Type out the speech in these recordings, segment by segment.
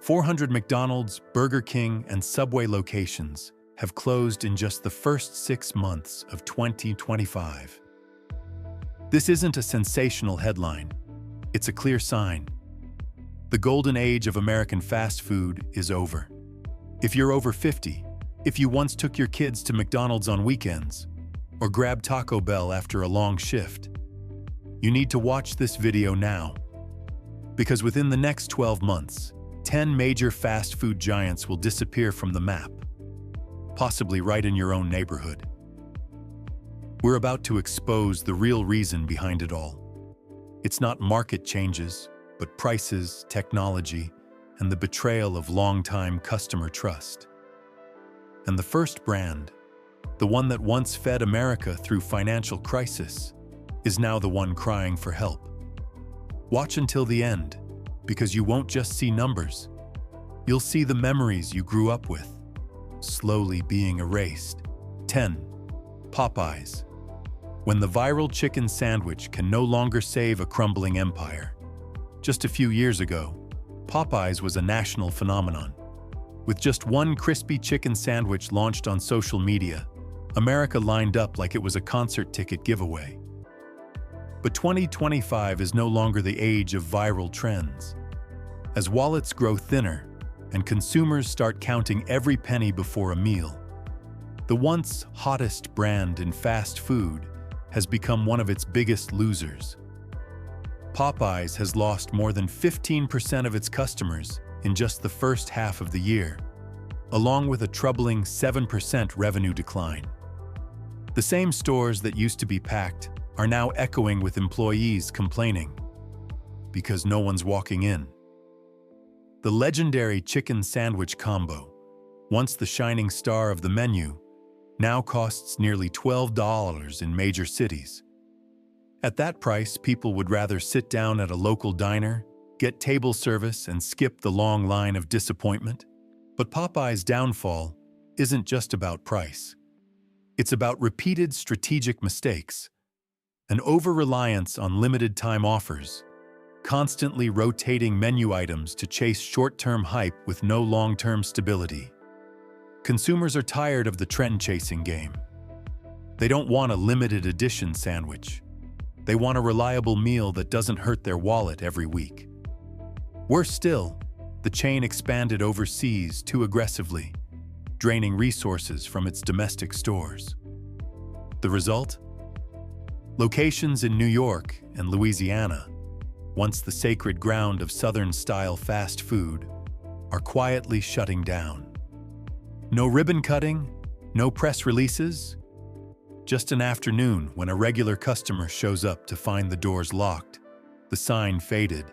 400 McDonald's, Burger King, and Subway locations have closed in just the first 6 months of 2025. This isn't a sensational headline. It's a clear sign. The golden age of American fast food is over. If you're over 50, if you once took your kids to McDonald's on weekends, or grabbed Taco Bell after a long shift, you need to watch this video now. Because within the next 12 months, 10 major fast food giants will disappear from the map, possibly right in your own neighborhood. We're about to expose the real reason behind it all. It's not market changes, but prices, technology, and the betrayal of long-time customer trust. And the first brand, the one that once fed America through financial crisis, is now the one crying for help. Watch until the end, because you won't just see numbers. You'll see the memories you grew up with, slowly being erased. 10. Popeyes. When the viral chicken sandwich can no longer save a crumbling empire. Just a few years ago, Popeyes was a national phenomenon. With just one crispy chicken sandwich launched on social media, America lined up like it was a concert ticket giveaway. But 2025 is no longer the age of viral trends. As wallets grow thinner and consumers start counting every penny before a meal, the once hottest brand in fast food has become one of its biggest losers. Popeyes has lost more than 15% of its customers in just the first half of the year, along with a troubling 7% revenue decline. The same stores that used to be packed are now echoing with employees complaining because no one's walking in. The legendary chicken sandwich combo, once the shining star of the menu, now costs nearly $12 in major cities. At that price, people would rather sit down at a local diner, get table service, and skip the long line of disappointment. But Popeye's downfall isn't just about price. It's about repeated strategic mistakes, an over-reliance on limited-time offers, constantly rotating menu items to chase short-term hype with no long-term stability. Consumers are tired of the trend-chasing game. They don't want a limited edition sandwich. They want a reliable meal that doesn't hurt their wallet every week. Worse still, the chain expanded overseas too aggressively, draining resources from its domestic stores. The result? Locations in New York and Louisiana, once the sacred ground of Southern-style fast food, are quietly shutting down. No ribbon cutting, no press releases, just an afternoon when a regular customer shows up to find the doors locked, the sign faded,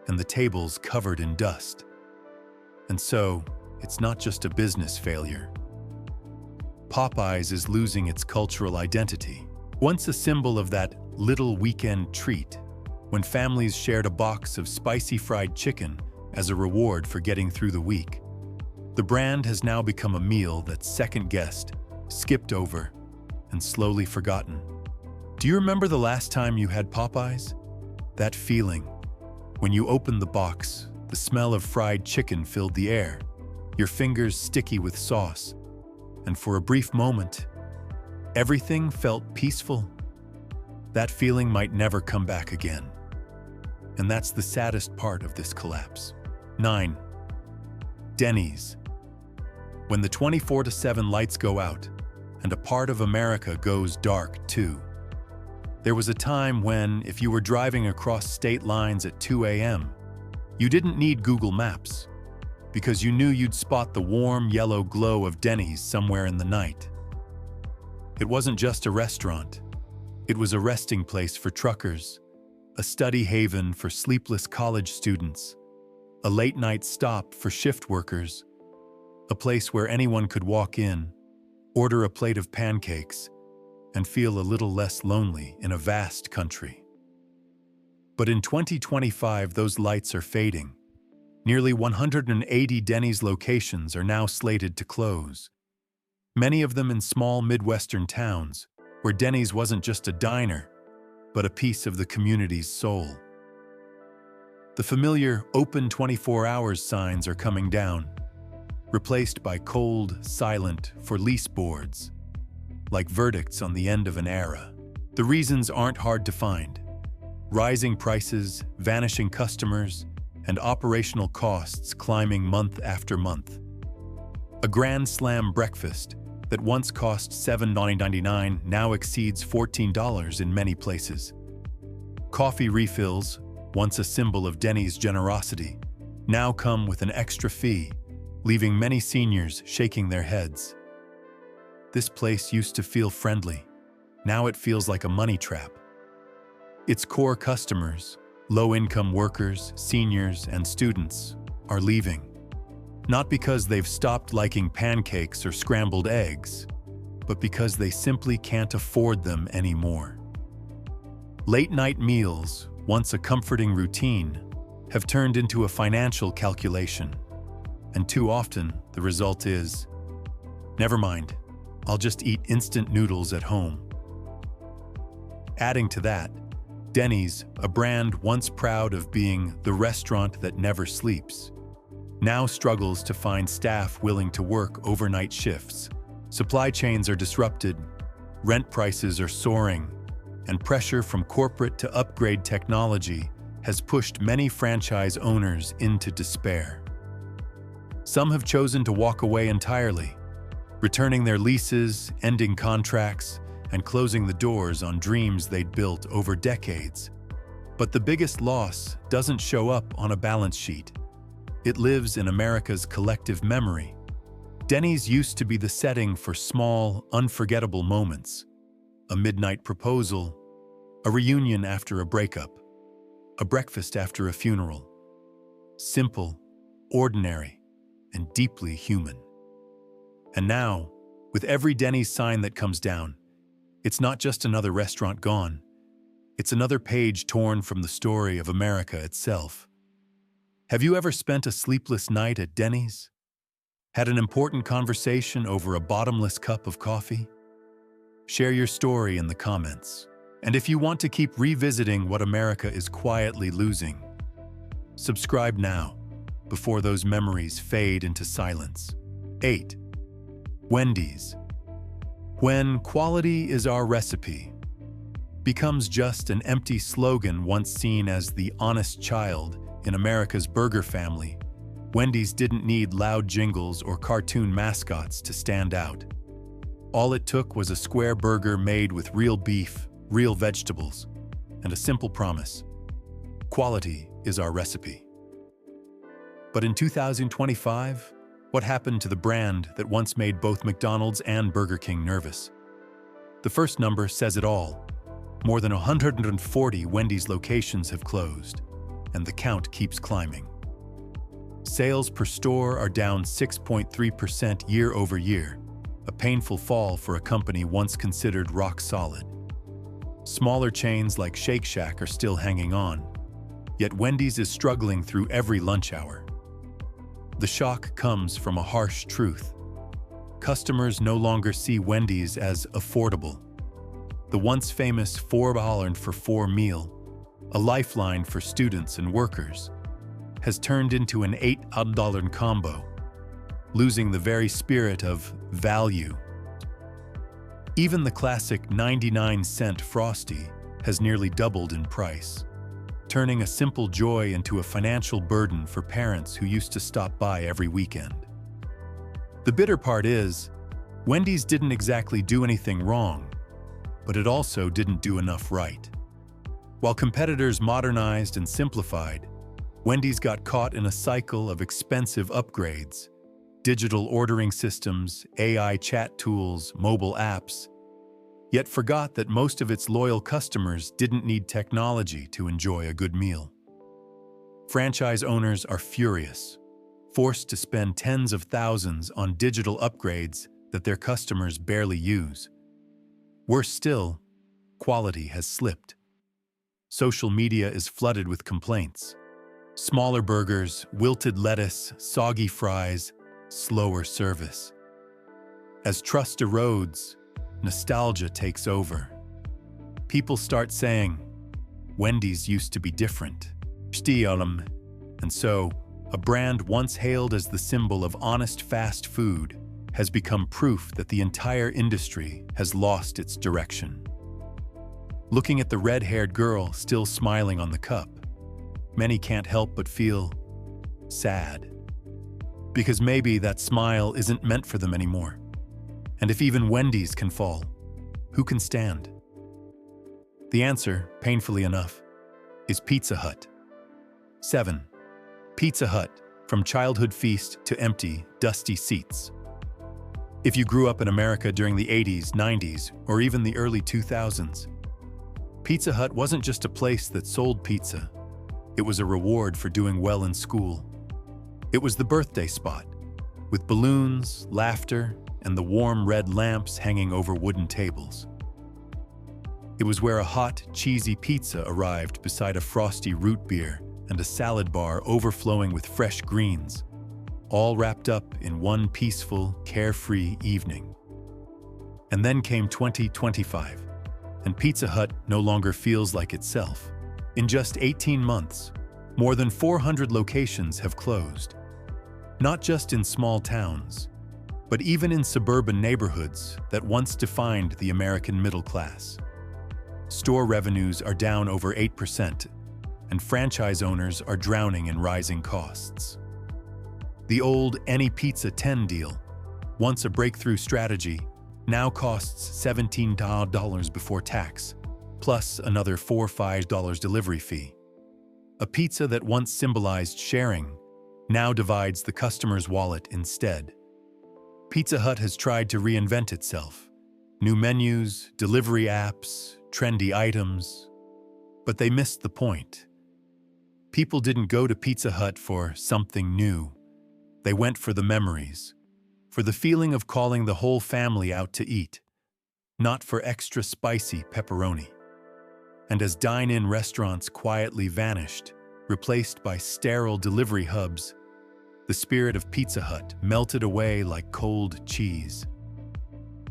and the tables covered in dust. And so, it's not just a business failure. Popeyes is losing its cultural identity. Once a symbol of that little weekend treat, when families shared a box of spicy fried chicken as a reward for getting through the week, the brand has now become a meal that's second-guessed, skipped over, and slowly forgotten. Do you remember the last time you had Popeyes? That feeling. When you opened the box, the smell of fried chicken filled the air, your fingers sticky with sauce, and for a brief moment, everything felt peaceful. That feeling might never come back again. And that's the saddest part of this collapse. 9. Denny's. When the 24/7 lights go out, and a part of America goes dark too. There was a time when, if you were driving across state lines at 2 a.m., you didn't need Google Maps, because you knew you'd spot the warm yellow glow of Denny's somewhere in the night. It wasn't just a restaurant. It was a resting place for truckers, a study haven for sleepless college students, a late-night stop for shift workers, a place where anyone could walk in, order a plate of pancakes, and feel a little less lonely in a vast country. But in 2025, those lights are fading. Nearly 180 Denny's locations are now slated to close. Many of them in small Midwestern towns, where Denny's wasn't just a diner, but a piece of the community's soul. The familiar "open 24 hours" signs are coming down, replaced by cold, silent "for lease" boards, like verdicts on the end of an era. The reasons aren't hard to find: rising prices, vanishing customers, and operational costs climbing month after month. A Grand Slam breakfast that once cost $7.99 now exceeds $14 in many places. Coffee refills, once a symbol of Denny's generosity, now come with an extra fee, leaving many seniors shaking their heads. This place used to feel friendly. Now it feels like a money trap. Its core customers, low-income workers, seniors, and students, are leaving. Not because they've stopped liking pancakes or scrambled eggs, but because they simply can't afford them anymore. Late-night meals, once a comforting routine, have turned into a financial calculation. And too often, the result is, never mind, I'll just eat instant noodles at home. Adding to that, Denny's, a brand once proud of being the restaurant that never sleeps, now struggles to find staff willing to work overnight shifts. Supply chains are disrupted, rent prices are soaring, and pressure from corporate to upgrade technology has pushed many franchise owners into despair. Some have chosen to walk away entirely, returning their leases, ending contracts, and closing the doors on dreams they'd built over decades. But the biggest loss doesn't show up on a balance sheet. It lives in America's collective memory. Denny's used to be the setting for small, unforgettable moments: a midnight proposal, a reunion after a breakup, a breakfast after a funeral. Simple, ordinary, and deeply human. And now, with every Denny's sign that comes down, it's not just another restaurant gone. It's another page torn from the story of America itself. Have you ever spent a sleepless night at Denny's? Had an important conversation over a bottomless cup of coffee? Share your story in the comments. And if you want to keep revisiting what America is quietly losing, subscribe now, before those memories fade into silence. 8. Wendy's. When "quality is our recipe" becomes just an empty slogan once seen as the honest child in America's burger family, Wendy's didn't need loud jingles or cartoon mascots to stand out. All it took was a square burger made with real beef, real vegetables, and a simple promise: quality is our recipe. But in 2025, what happened to the brand that once made both McDonald's and Burger King nervous? The first number says it all. More than 140 Wendy's locations have closed, and the count keeps climbing. Sales per store are down 6.3% year over year, a painful fall for a company once considered rock solid. Smaller chains like Shake Shack are still hanging on, yet Wendy's is struggling through every lunch hour. The shock comes from a harsh truth. Customers no longer see Wendy's as affordable. The once famous $4 for 4 meal, a lifeline for students and workers, has turned into an $8 combo, losing the very spirit of value. Even the classic 99-cent Frosty has nearly doubled in price, turning a simple joy into a financial burden for parents who used to stop by every weekend. The bitter part is, Wendy's didn't exactly do anything wrong, but it also didn't do enough right. While competitors modernized and simplified, Wendy's got caught in a cycle of expensive upgrades: digital ordering systems, AI chat tools, mobile apps, yet forgot that most of its loyal customers didn't need technology to enjoy a good meal. Franchise owners are furious, forced to spend tens of thousands on digital upgrades that their customers barely use. Worse still, quality has slipped. Social media is flooded with complaints. Smaller burgers, wilted lettuce, soggy fries, slower service. As trust erodes, nostalgia takes over. People start saying, "Wendy's used to be different." And so, a brand once hailed as the symbol of honest fast food has become proof that the entire industry has lost its direction. Looking at the red-haired girl still smiling on the cup, many can't help but feel sad. Because maybe that smile isn't meant for them anymore. And if even Wendy's can fall, who can stand? The answer, painfully enough, is Pizza Hut. 7. Pizza Hut, from childhood feast to empty, dusty seats. If you grew up in America during the 80s, 90s, or even the early 2000s, Pizza Hut wasn't just a place that sold pizza. It was a reward for doing well in school. It was the birthday spot, with balloons, laughter, and the warm red lamps hanging over wooden tables. It was where a hot, cheesy pizza arrived beside a frosty root beer and a salad bar overflowing with fresh greens, all wrapped up in one peaceful, carefree evening. And then came 2025, and Pizza Hut no longer feels like itself. In just 18 months, more than 400 locations have closed. Not just in small towns, but even in suburban neighborhoods that once defined the American middle class. Store revenues are down over 8%, and franchise owners are drowning in rising costs. The old Any Pizza 10 deal, once a breakthrough strategy, now costs $17 before tax, plus another $4 or $5 delivery fee. A pizza that once symbolized sharing now divides the customer's wallet instead. Pizza Hut has tried to reinvent itself. New menus, delivery apps, trendy items, but they missed the point. People didn't go to Pizza Hut for something new. They went for the memories, for the feeling of calling the whole family out to eat, not for extra spicy pepperoni. And as dine-in restaurants quietly vanished, replaced by sterile delivery hubs, the spirit of Pizza Hut melted away like cold cheese.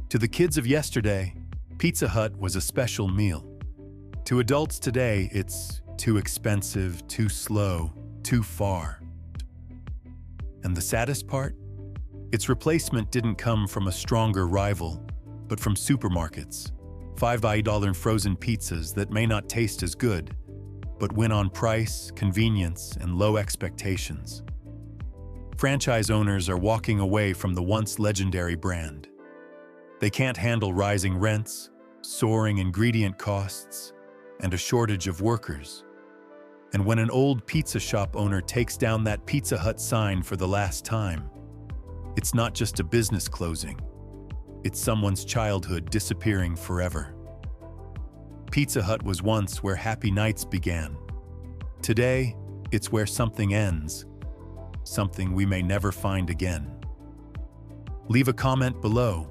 To the kids of yesterday, Pizza Hut was a special meal. To adults today, it's too expensive, too slow, too far. And the saddest part? Its replacement didn't come from a stronger rival, but from supermarkets. $5 frozen pizzas that may not taste as good, but win on price, convenience, and low expectations. Franchise owners are walking away from the once legendary brand. They can't handle rising rents, soaring ingredient costs, and a shortage of workers. And when an old pizza shop owner takes down that Pizza Hut sign for the last time, it's not just a business closing. It's someone's childhood disappearing forever. Pizza Hut was once where happy nights began. Today, it's where something ends, something we may never find again. Leave a comment below,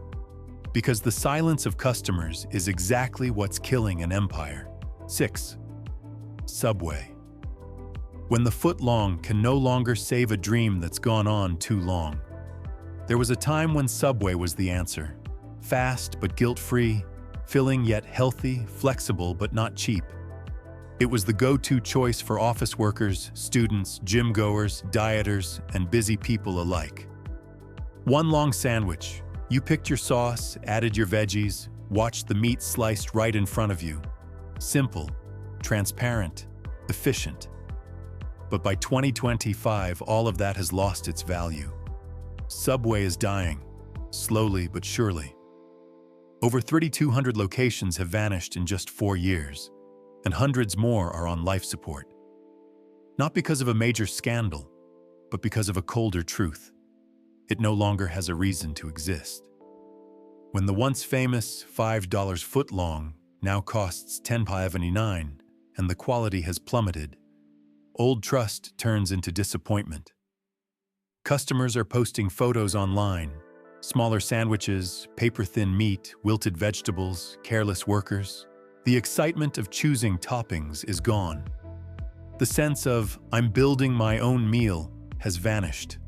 because the silence of customers is exactly what's killing an empire. 6. Subway. When the foot-long can no longer save a dream that's gone on too long. There was a time when Subway was the answer. Fast but guilt-free, filling yet healthy, flexible but not cheap. It was the go-to choice for office workers, students, gym-goers, dieters, and busy people alike. One long sandwich. You picked your sauce, added your veggies, watched the meat sliced right in front of you. Simple, transparent, efficient. But by 2025, all of that has lost its value. Subway is dying, slowly but surely. Over 3,200 locations have vanished in just 4 years, and hundreds more are on life support. Not because of a major scandal, but because of a colder truth. It no longer has a reason to exist. When the once famous $5 footlong now costs $10.79 and the quality has plummeted, old trust turns into disappointment. Customers are posting photos online, smaller sandwiches, paper-thin meat, wilted vegetables, careless workers. The excitement of choosing toppings is gone. The sense of, I'm building my own meal, has vanished.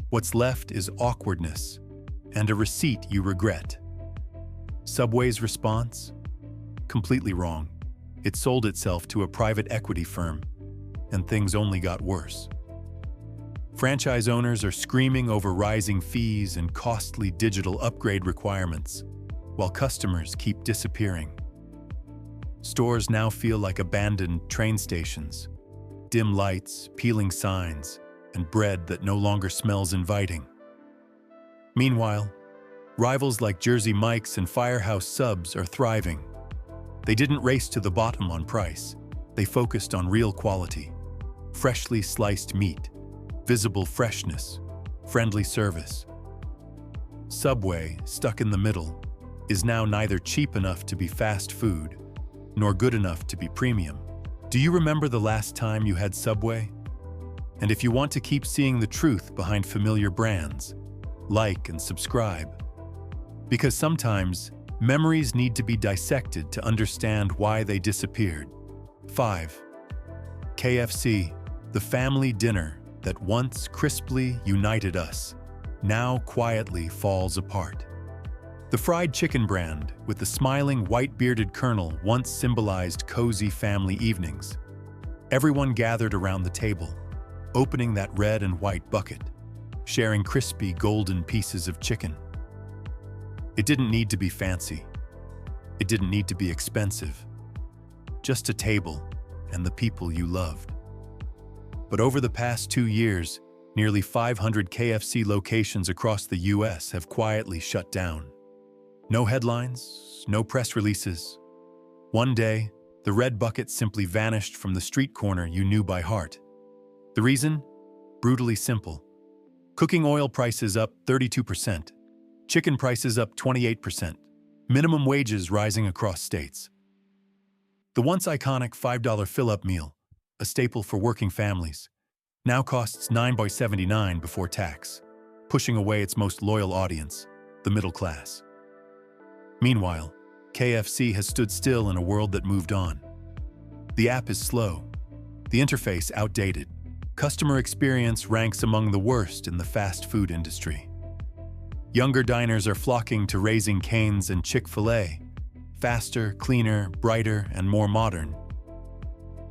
What's left is awkwardness and a receipt you regret. Subway's response? Completely wrong. It sold itself to a private equity firm, and things only got worse. Franchise owners are screaming over rising fees and costly digital upgrade requirements, while customers keep disappearing. Stores now feel like abandoned train stations, dim lights, peeling signs, and bread that no longer smells inviting. Meanwhile, rivals like Jersey Mike's and Firehouse Subs are thriving. They didn't race to the bottom on price. They focused on real quality, freshly sliced meat, visible freshness, friendly service. Subway, stuck in the middle, is now neither cheap enough to be fast food, nor good enough to be premium. Do you remember the last time you had Subway? And if you want to keep seeing the truth behind familiar brands, like and subscribe. Because sometimes, memories need to be dissected to understand why they disappeared. 5. KFC, the family dinner that once crisply united us, now quietly falls apart. The fried chicken brand, with the smiling white-bearded colonel, once symbolized cozy family evenings. Everyone gathered around the table, opening that red and white bucket, sharing crispy golden pieces of chicken. It didn't need to be fancy. It didn't need to be expensive. Just a table and the people you loved. But over the past 2 years, nearly 500 KFC locations across the US have quietly shut down. No headlines, no press releases. One day, the red bucket simply vanished from the street corner you knew by heart. The reason? Brutally simple. Cooking oil prices up 32%. Chicken prices up 28%. Minimum wages rising across states. The once iconic $5 fill-up meal, a staple for working families, now costs $9.79 before tax, pushing away its most loyal audience, the middle class. Meanwhile, KFC has stood still in a world that moved on. The app is slow, the interface outdated. Customer experience ranks among the worst in the fast food industry. Younger diners are flocking to Raising Cane's and Chick-fil-A, faster, cleaner, brighter, and more modern.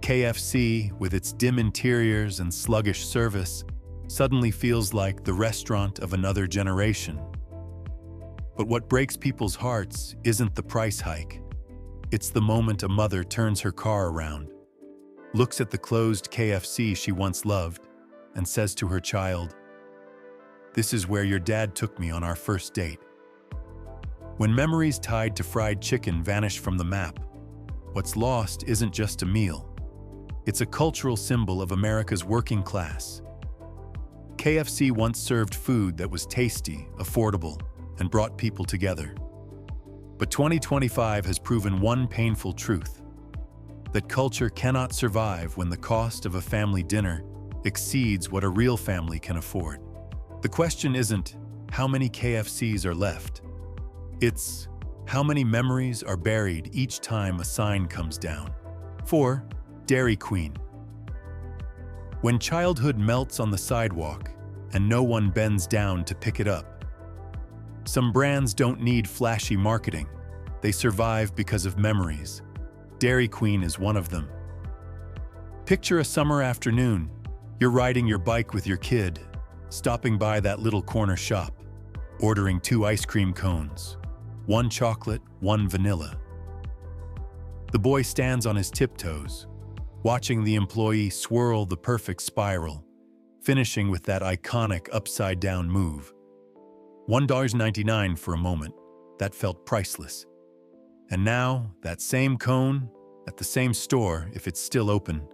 KFC, with its dim interiors and sluggish service, suddenly feels like the restaurant of another generation. But what breaks people's hearts isn't the price hike. It's the moment a mother turns her car around, looks at the closed KFC she once loved, and says to her child, "This is where your dad took me on our first date." When memories tied to fried chicken vanish from the map, what's lost isn't just a meal. It's a cultural symbol of America's working class. KFC once served food that was tasty, affordable, and brought people together. But 2025 has proven one painful truth: that culture cannot survive when the cost of a family dinner exceeds what a real family can afford. The question isn't how many KFCs are left. It's how many memories are buried each time a sign comes down. 4. Dairy Queen. When childhood melts on the sidewalk and no one bends down to pick it up. Some brands don't need flashy marketing. They survive because of memories. Dairy Queen is one of them. Picture a summer afternoon. You're riding your bike with your kid, stopping by that little corner shop, ordering 2 ice cream cones, 1 chocolate, 1 vanilla. The boy stands on his tiptoes, watching the employee swirl the perfect spiral, finishing with that iconic upside-down move. $1.99 for a moment, that felt priceless. And now, that same cone, at the same store, if it's still open,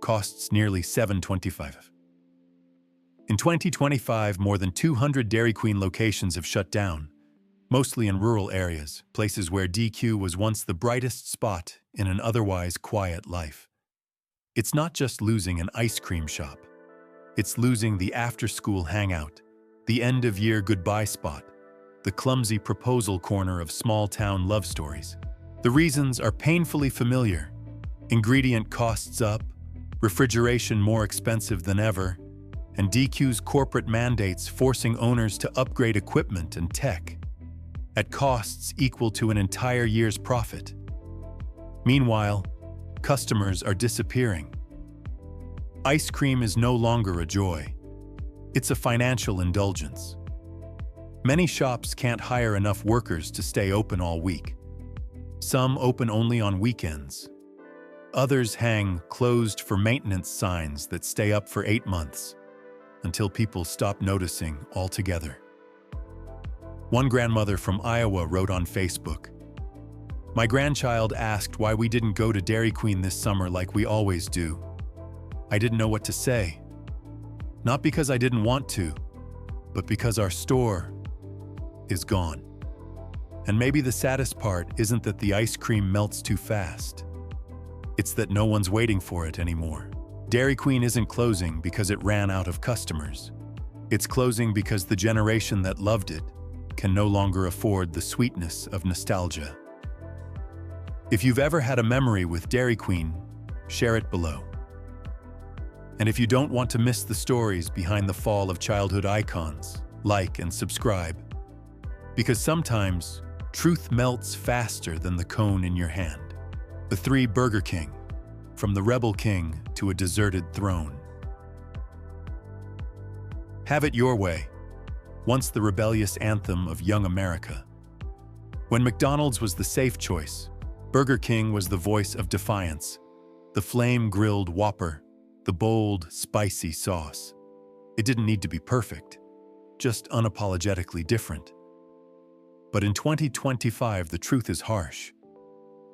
costs nearly $7.25. In 2025, more than 200 Dairy Queen locations have shut down, mostly in rural areas, places where DQ was once the brightest spot in an otherwise quiet life. It's not just losing an ice cream shop. It's losing the after-school hangout, the end-of-year goodbye spot, the clumsy proposal corner of small-town love stories. The reasons are painfully familiar. Ingredient costs up, refrigeration more expensive than ever, and DQ's corporate mandates forcing owners to upgrade equipment and tech at costs equal to an entire year's profit. Meanwhile, customers are disappearing. Ice cream is no longer a joy. It's a financial indulgence. Many shops can't hire enough workers to stay open all week. Some open only on weekends. Others hang closed for maintenance signs that stay up for 8 months, until people stop noticing altogether. One grandmother from Iowa wrote on Facebook, "My grandchild asked why we didn't go to Dairy Queen this summer like we always do. I didn't know what to say. Not because I didn't want to, but because our store is gone." And maybe the saddest part isn't that the ice cream melts too fast. It's that no one's waiting for it anymore. Dairy Queen isn't closing because it ran out of customers. It's closing because the generation that loved it can no longer afford the sweetness of nostalgia. If you've ever had a memory with Dairy Queen, share it below. And if you don't want to miss the stories behind the fall of childhood icons, like and subscribe. Because sometimes, truth melts faster than the cone in your hand. The three Burger King, from the rebel king to a deserted throne. Have it your way, once the rebellious anthem of young America. When McDonald's was the safe choice, Burger King was the voice of defiance, the flame-grilled Whopper, the bold, spicy sauce. It didn't need to be perfect, just unapologetically different. But in 2025, the truth is harsh.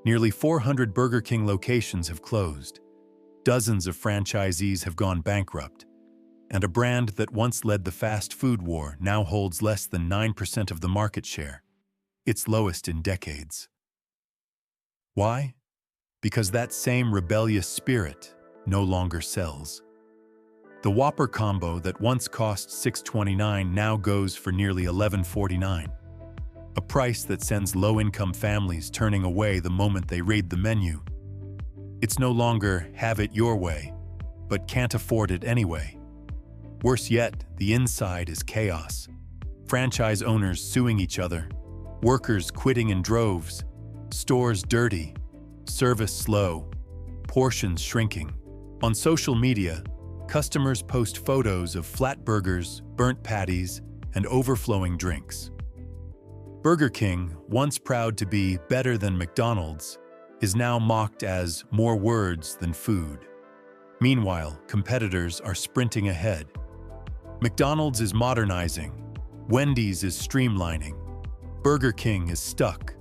Nearly 400 Burger King locations have closed, dozens of franchisees have gone bankrupt, and a brand that once led the fast food war now holds less than 9% of the market share, its lowest in decades. Why? Because that same rebellious spirit no longer sells. The Whopper combo that once cost $6.29 now goes for nearly $11.49. A price that sends low-income families turning away the moment they read the menu. It's no longer have it your way, but can't afford it anyway. Worse yet, the inside is chaos. Franchise owners suing each other, workers quitting in droves, stores dirty, service slow, portions shrinking. On social media, customers post photos of flat burgers, burnt patties, and overflowing drinks. Burger King, once proud to be better than McDonald's, is now mocked as more words than food. Meanwhile, competitors are sprinting ahead. McDonald's is modernizing, Wendy's is streamlining, Burger King is stuck,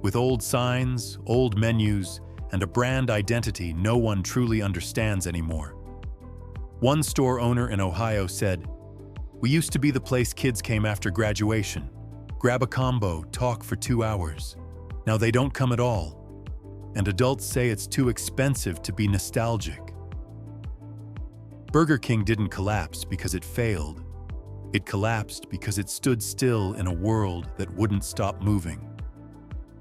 with old signs, old menus, and a brand identity no one truly understands anymore. One store owner in Ohio said, "We used to be the place kids came after graduation. Grab a combo, talk for 2 hours. Now they don't come at all. And adults say it's too expensive to be nostalgic." Burger King didn't collapse because it failed. It collapsed because it stood still in a world that wouldn't stop moving.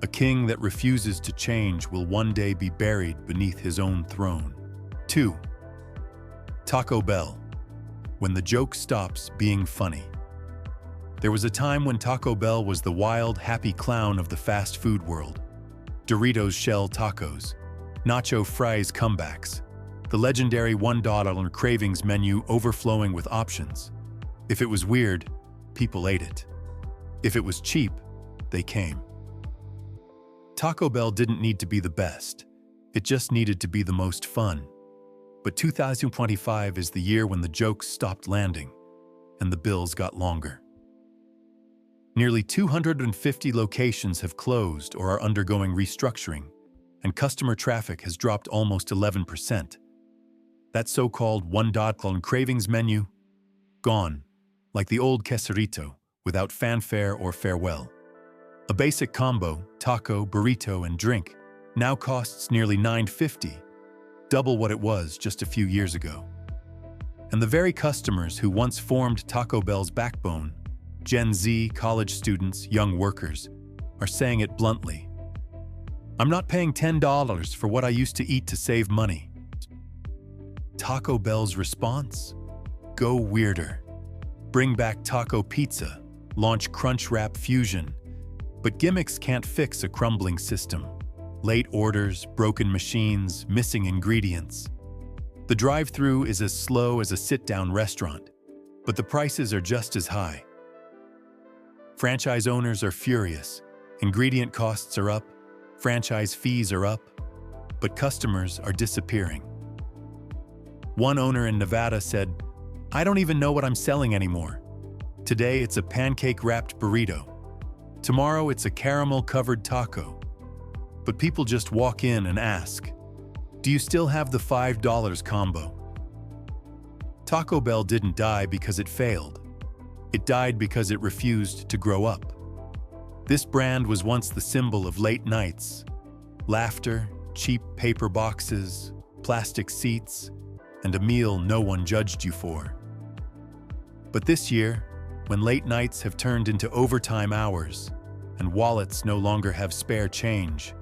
A king that refuses to change will one day be buried beneath his own throne. 2. Taco Bell. When the joke stops being funny. There was a time when Taco Bell was the wild, happy clown of the fast food world. Doritos shell tacos, nacho fries comebacks, the legendary $1 cravings menu overflowing with options. If it was weird, people ate it. If it was cheap, they came. Taco Bell didn't need to be the best. It just needed to be the most fun. But 2025 is the year when the jokes stopped landing and the bills got longer. Nearly 250 locations have closed or are undergoing restructuring, and customer traffic has dropped almost 11%. That so-called $1 cravings menu, gone, like the old quesarito, without fanfare or farewell. A basic combo, taco, burrito, and drink, now costs nearly $9.50, double what it was just a few years ago. And the very customers who once formed Taco Bell's backbone, Gen Z, college students, young workers, are saying it bluntly. "I'm not paying $10 for what I used to eat to save money." Taco Bell's response? Go weirder. Bring back taco pizza, launch Crunchwrap Fusion. But gimmicks can't fix a crumbling system. Late orders, broken machines, missing ingredients. The drive-thru is as slow as a sit-down restaurant, but the prices are just as high. Franchise owners are furious. Ingredient costs are up, franchise fees are up, but customers are disappearing. One owner in Nevada said, "I don't even know what I'm selling anymore. Today it's a pancake-wrapped burrito. Tomorrow it's a caramel-covered taco. But people just walk in and ask, 'Do you still have the $5 combo?'" Taco Bell didn't die because it failed. It died because it refused to grow up. This brand was once the symbol of late nights, laughter, cheap paper boxes, plastic seats, and a meal no one judged you for. But this year, when late nights have turned into overtime hours and wallets no longer have spare change,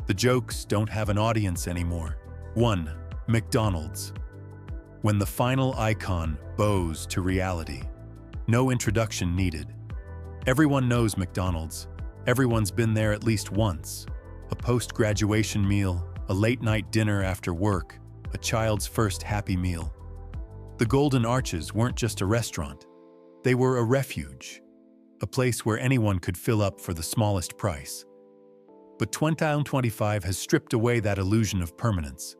the jokes don't have an audience anymore. 1. McDonald's. When the final icon bows to reality. No introduction needed. Everyone knows McDonald's. Everyone's been there at least once. A post-graduation meal, a late-night dinner after work, a child's first Happy Meal. The Golden Arches weren't just a restaurant. They were a refuge, a place where anyone could fill up for the smallest price. But 2025 has stripped away that illusion of permanence.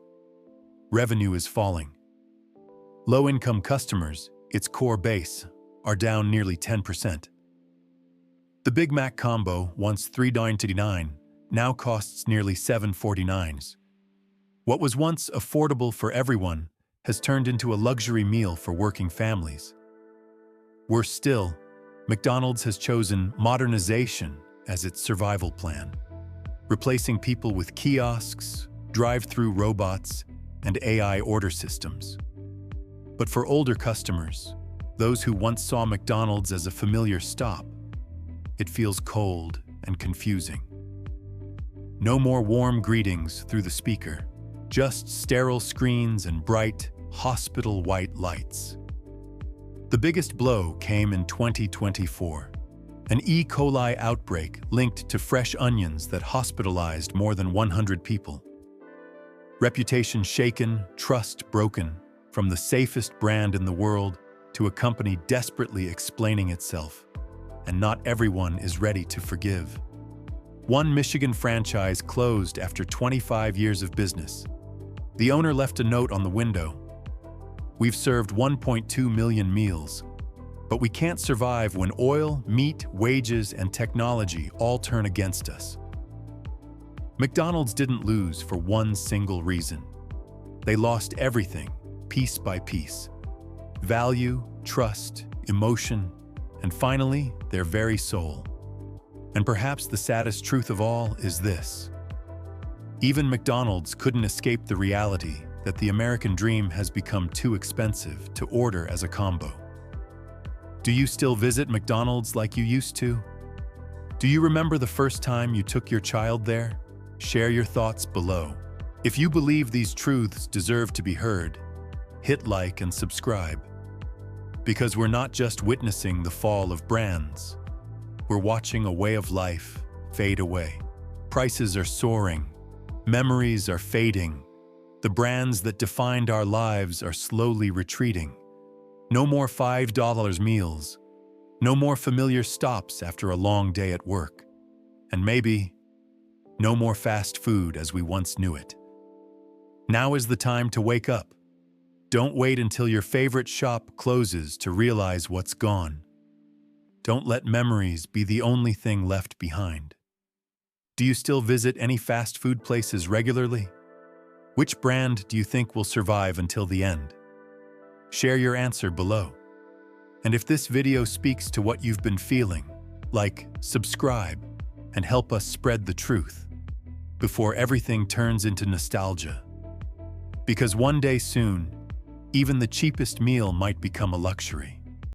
Revenue is falling. Low-income customers, its core base, are down nearly 10%. The Big Mac combo, once $3.99, now costs nearly $7.49. What was once affordable for everyone has turned into a luxury meal for working families. Worse still, McDonald's has chosen modernization as its survival plan, replacing people with kiosks, drive-through robots, and AI order systems. But for older customers, those who once saw McDonald's as a familiar stop, it feels cold and confusing. No more warm greetings through the speaker, just sterile screens and bright, hospital-white lights. The biggest blow came in 2024, an E. coli outbreak linked to fresh onions that hospitalized more than 100 people. Reputation shaken, trust broken, from the safest brand in the world to a company desperately explaining itself, and not everyone is ready to forgive. One Michigan franchise closed after 25 years of business. The owner left a note on the window. "We've served 1.2 million meals, but we can't survive when oil, meat, wages, and technology all turn against us." McDonald's didn't lose for one single reason. They lost everything, piece by piece. Value, trust, emotion, and finally, their very soul. And perhaps the saddest truth of all is this: even McDonald's couldn't escape the reality that the American dream has become too expensive to order as a combo. Do you still visit McDonald's like you used to? Do you remember the first time you took your child there? Share your thoughts below. If you believe these truths deserve to be heard, hit like and subscribe. Because we're not just witnessing the fall of brands, we're watching a way of life fade away. Prices are soaring, memories are fading, the brands that defined our lives are slowly retreating. No more $5 meals, no more familiar stops after a long day at work, and maybe no more fast food as we once knew it. Now is the time to wake up. Don't wait until your favorite shop closes to realize what's gone. Don't let memories be the only thing left behind. Do you still visit any fast food places regularly? Which brand do you think will survive until the end? Share your answer below. And if this video speaks to what you've been feeling, like, subscribe, and help us spread the truth before everything turns into nostalgia. Because one day soon, even the cheapest meal might become a luxury.